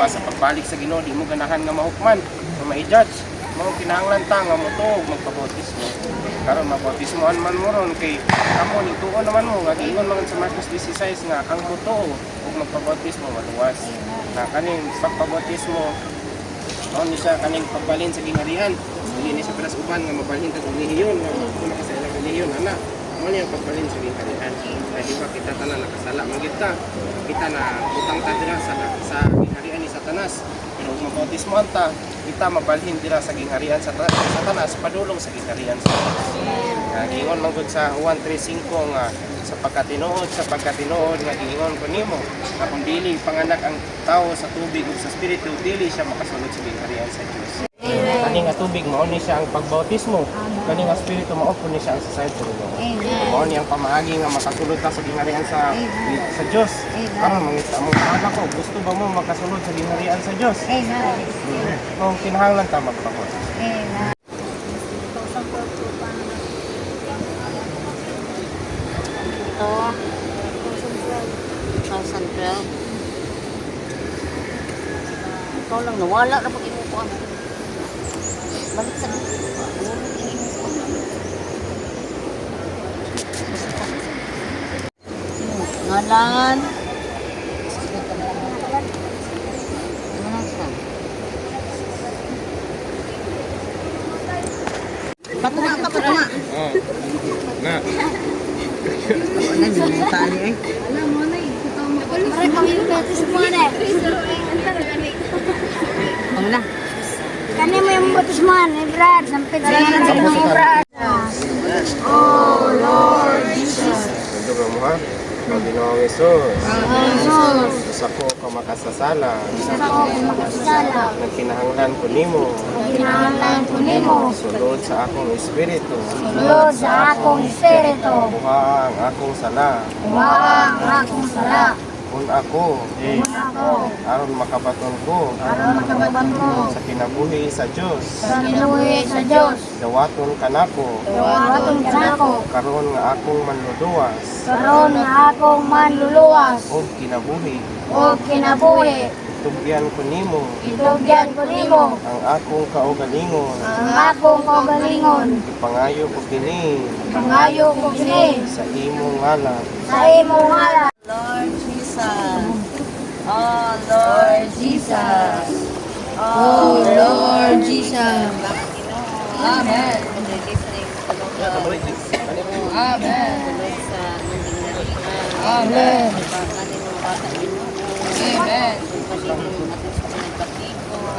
Summa sa pagbalik sa Ginoo, di mo ganahan nga mahukman, nga ma-judge. Mao kinahanglan ta nga mo tuog magpabautismo. Karon mabautismoan man mo ron kay amo ni tuon naman mo nga giingon man sa Marcos 16 nga ang buto ug magpabautismo maluwas. Na kaning pagpabautismo mao ni siya kaning pagbalhin sa gingharian. Dili ni siya pelas uban nga mabalhin ta og lihiyon nga kuna ka sa ilang lihiyon ana. Mao ni ang pagbalhin sa gingharian. Kay di ba kita tanan nakasala man kita. Kita na utang ta dira sa gingharian ni Satanas. Pero kung mabautismo ta, kita mabalhin dira sa gingharian sa Satanas, padulong sa gingharian sa Dios. Giingon man gud sa Juan 3:5 nga sa pagkatinuod nga giingon ko nimo nga kung dili panganak ang tao sa tubig ug sa espiritu, dili siya makasulod sa gingharian sa Dios. Kani nga tubig mao ni siya ang pagbautismo, kani nga espiritu mao po ni siya ang sasayod. Mao ni ang pamaagi nga makasulod ka sa gingharian sa Dios. Karon mangita mo ko, gusto ba mo makasulod sa gingharian sa Dios? Kung kinahanglan ta magpabautismo. Ito, 2012. Ikaw lang, nawala na pag-imukuan. Balik sa ngalan. Patuna. Oh. Na. Ano yung tali eh? Alam mo na eh. Pare kami bautismo na eh. Ang na. Kani mo yung bautismo ni Brad. Sampit sa mga Brad. Oh Lord Jesus. Ito mo ha? Panginoong Jesus. Jesus. Sa ko ka makasasala. Isa ko makasala. Nagkinahanglan ko nimo. Kinahanglan ko nimo. Sulod sa akong espiritu. Sulod sa akong espiritu. Buha ang akong sala. Huwag akong sala. Kung ako, aron makabaton ko Aron makababan ko. sa kinabuhi sa Dios. Sa kinuwi sa Diyos. Dawaton kanako Huwag kanako. karon nga akong manluduwas Karon nga akong manluluwas. o kinabuhi. O kinabuhi. Tugyan ko nimo Itugyan ko nimo. ang akong kaugalingon. Ang akong kagalingon. Ipangayo ko kini Pangayo ko kini. sa imong ngalan. Sa imong ngalan. Lord Jesus. Oh Lord Jesus. Oh Lord Jesus. Amen. Amen. Amen. Amen.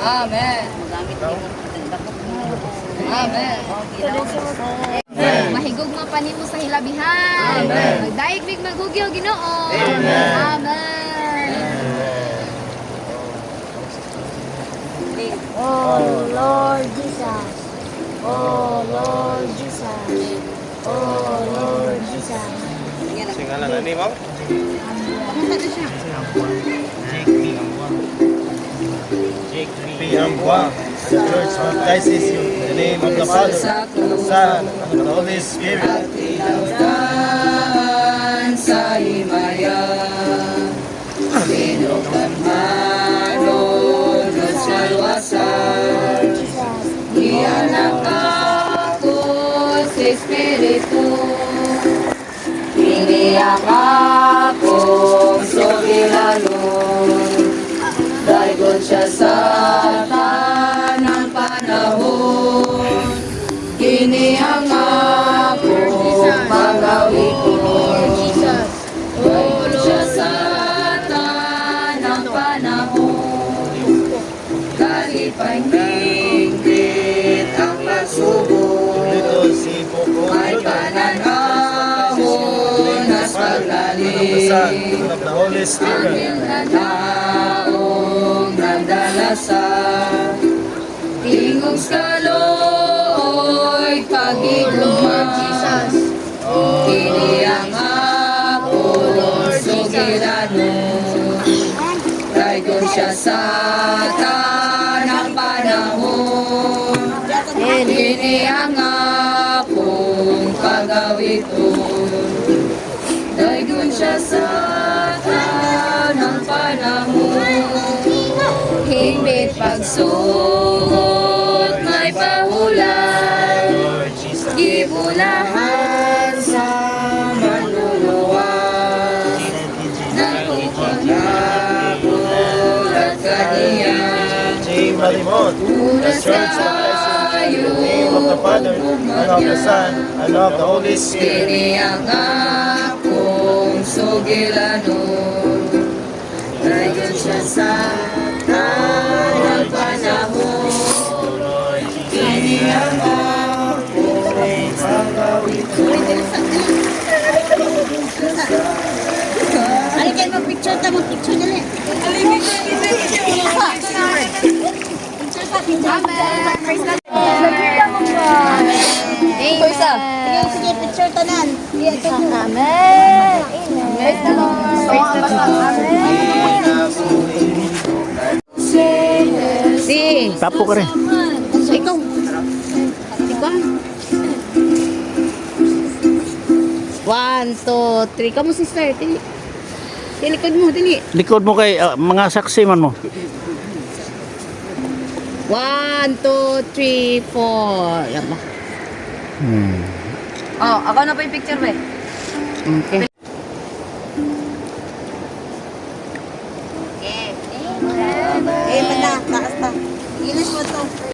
Amen. Amen. Mahigog mga panimo sa hilabihan. Magdaig mig magugyo Ginoo. Amen. Oh Lord Jesus. Oh Lord Jesus. Oh Lord Jesus. Singalan na nimo? Jake P. Amboa. The church baptizes you in the name of the Father, the Son, and the Holy Spirit. Sa himaya, sinukan manunod sa luwasan, iyanak ako sa Espiritu, iniyak akong soberano, dahigon siya sa tanang panahon, kinihang akong pagawin ko. Dahigon siya sa tanang panahon, kahit pahingkit ang pagsubok, may pananahon na paglalim, Of the Holy Spirit. aming nanaong nandalasan, tingog sa Lord, pag-iguma, kiniyang ako, Lord, soberano, dahigon siya sa tanang panahon, kiniyang akong pagawiton, dahigon siya sa tanang panahon, Suot may pahulan, gibulahan sa manluluwas, nakupagulat kaniya, unas kayo, of the Father, and of the Son, and of the Holy Spirit. tiniyang akong sugilanon, dayon siya sa tanang panahon, tiniyang akong Ay, kayo mag-picture ta, mag-picture dali. Ito isa. Sige, picture tanan. Amen. Praise the Lord. Si. Tapo ka rin. So, ikaw. Ikaw. 1, 2, 3. Kamu sister. Tili. Tilikod mo, tili. Likod mo kay mga saksi man mo. 1, 2, 3, 4. Yan ba? Oh, ako na po yung picture ba? Okay.